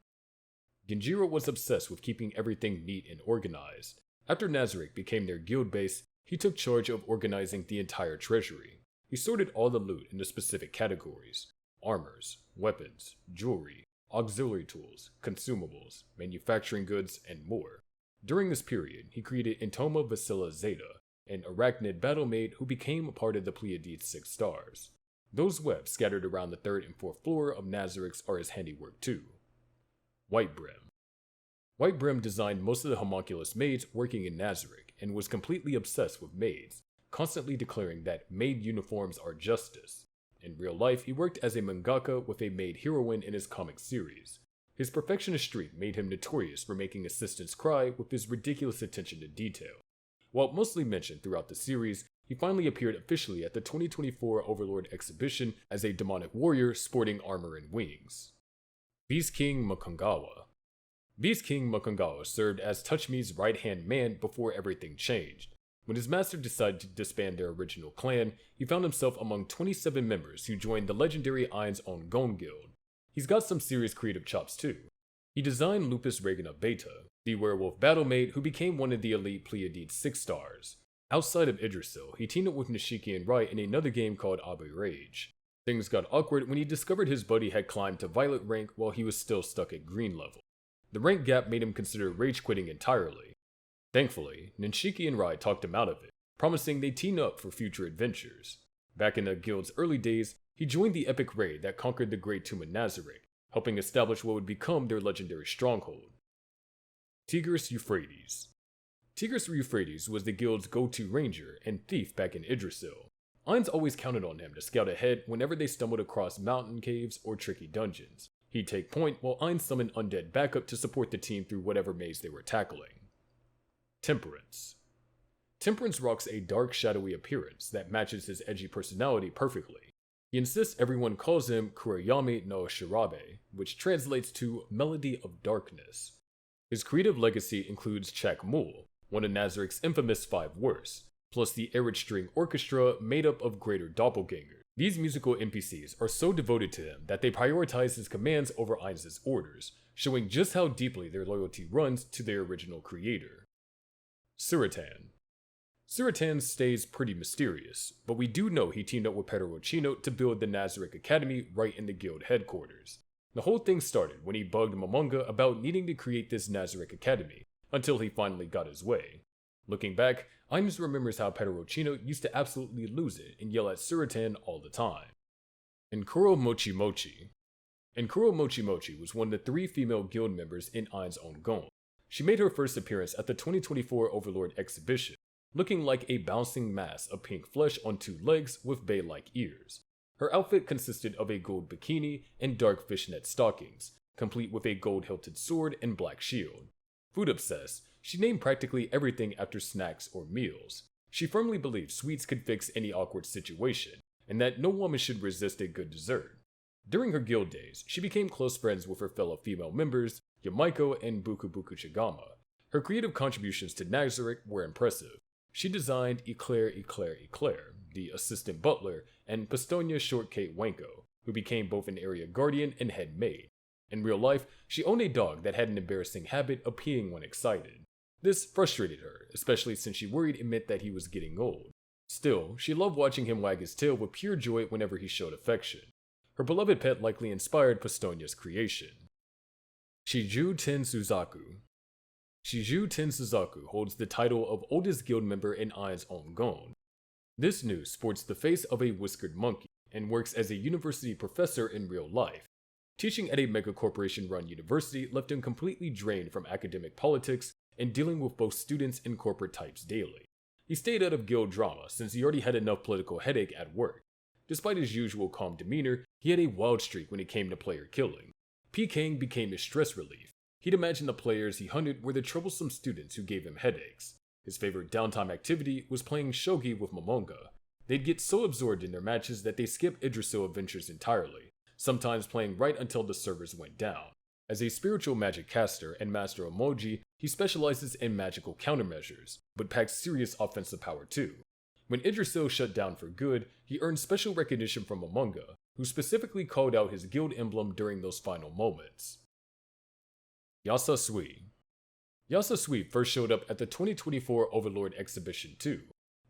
Genjiro was obsessed with keeping everything neat and organized. After Nazarick became their guild base, he took charge of organizing the entire treasury. He sorted all the loot into specific categories: armors, weapons, jewelry, auxiliary tools, consumables, manufacturing goods, and more. During this period, he created Intoma Vasilla Zeta, an arachnid battlemaid who became a part of the Pleiades 6 stars. Those webs scattered around the 3rd and 4th floor of Nazarick's are his handiwork too. Whitebrim. Whitebrim designed most of the homunculus maids working in Nazarick and was completely obsessed with maids, constantly declaring that maid uniforms are justice. In real life, he worked as a mangaka with a maid heroine in his comic series. His perfectionist streak made him notorious for making assistants cry with his ridiculous attention to detail. While mostly mentioned throughout the series, he finally appeared officially at the 2024 Overlord exhibition as a demonic warrior sporting armor and wings. Beast King Makungawa. Beast King Makungawa served as TouchMe's right-hand man before everything changed. When his master decided to disband their original clan, he found himself among 27 members who joined the legendary Ain's Own Gon Guild. He's got some serious creative chops too. He designed Lupus Regina Beta, the werewolf battlemaid who became one of the elite Pleiades 6 stars. Outside of Idrisil, he teamed up with Nishiki Enry in another game called Abu Rage. Things got awkward when he discovered his buddy had climbed to Violet rank while he was still stuck at Green level. The rank gap made him consider rage quitting entirely. Thankfully, Nishiki Enry talked him out of it, promising they'd team up for future adventures. Back in the guild's early days, he joined the epic raid that conquered the Great Tomb of Nazareth, helping establish what would become their legendary stronghold. Tigris Euphrates. Tigris Euphrates was the guild's go-to ranger and thief back in Idrisil. Ainz always counted on him to scout ahead whenever they stumbled across mountain caves or tricky dungeons. He'd take point while Ainz summoned undead backup to support the team through whatever maze they were tackling. Temperance. Temperance rocks a dark, shadowy appearance that matches his edgy personality perfectly. He insists everyone calls him Kurayami no Shirabe, which translates to Melody of Darkness. His creative legacy includes Chagama, one of Nazarick's infamous 5 worst, plus the Arid String Orchestra made up of greater doppelgangers. These musical NPCs are so devoted to him that they prioritize his commands over Ainz's orders, showing just how deeply their loyalty runs to their original creator. Siran. Siran stays pretty mysterious, but we do know he teamed up with Pedroino to build the Nazarick Academy right in the guild headquarters. The whole thing started when he bugged Mamonga about needing to create this Nazarick Academy, until he finally got his way. Looking back, Imes remembers how Pedroino used to absolutely lose it and yell at Siran all the time. Enuro Mochi Mochi. Enuro Mochi Mochi was one of the 3 female guild members in Ain's own Gon. She made her first appearance at the 2024 Overlord exhibition, looking like a bouncing mass of pink flesh on 2 legs with bay-like ears. Her outfit consisted of a gold bikini and dark fishnet stockings, complete with a gold-hilted sword and black shield. Food obsessed, she named practically everything after snacks or meals. She firmly believed sweets could fix any awkward situation, and that no woman should resist a good dessert. During her guild days, she became close friends with her fellow female members, Yamiko and Buku Chagama. Her creative contributions to Nazarick were impressive. She designed Eclair, the assistant butler, and Pistonia Shortcake Wanko, who became both an area guardian and head maid. In real life, she owned a dog that had an embarrassing habit of peeing when excited. This frustrated her, especially since she worried it meant that he was getting old. Still, she loved watching him wag his tail with pure joy whenever he showed affection. Her beloved pet likely inspired Pistonia's creation. Shiu Ten Suzaku. Shiu Ten Suzaku holds the title of oldest guild member in Ain's own Gon. This new sports the face of a whiskered monkey and works as a university professor in real life. Teaching at a megacorporation-run university left him completely drained from academic politics and dealing with both students and corporate types daily. He stayed out of guild drama since he already had enough political headache at work. Despite his usual calm demeanor, he had a wild streak when it came to player killing. PKing became his stress relief. He'd imagine the players he hunted were the troublesome students who gave him headaches. His favorite downtime activity was playing shogi with Mamonga. They'd get so absorbed in their matches that they skipped Idrisil adventures entirely, sometimes playing right until the servers went down. As a spiritual magic caster and master of Mochi, he specializes in magical countermeasures, but packs serious offensive power too. When Idrisil shut down for good, he earned special recognition from Mamonga, who specifically called out his guild emblem during those final moments. Yasau. Yasau first showed up at the 2024 Overlord exhibition too.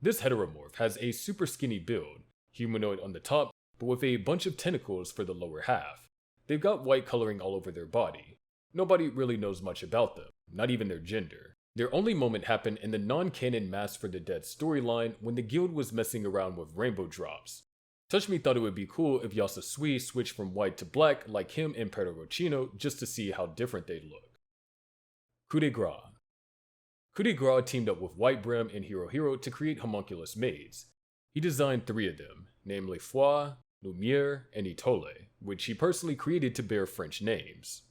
This heteromorph has a super skinny build, humanoid on the top, but with a bunch of tentacles for the lower half. They've got white coloring all over their body. Nobody really knows much about them, not even their gender. Their only moment happened in the non-canon Mask for the Dead storyline when the guild was messing around with rainbow drops. TouchMe thought it would be cool if Yasau switched from white to black like him and Pedroino just to see how different they'd look. Kudigra. Kudigra teamed up with Whitebrim and Hirohiro to create homunculus maids. He designed 3 of them, namely Foi, Lumiere, and Itole, which he personally created to bear French names.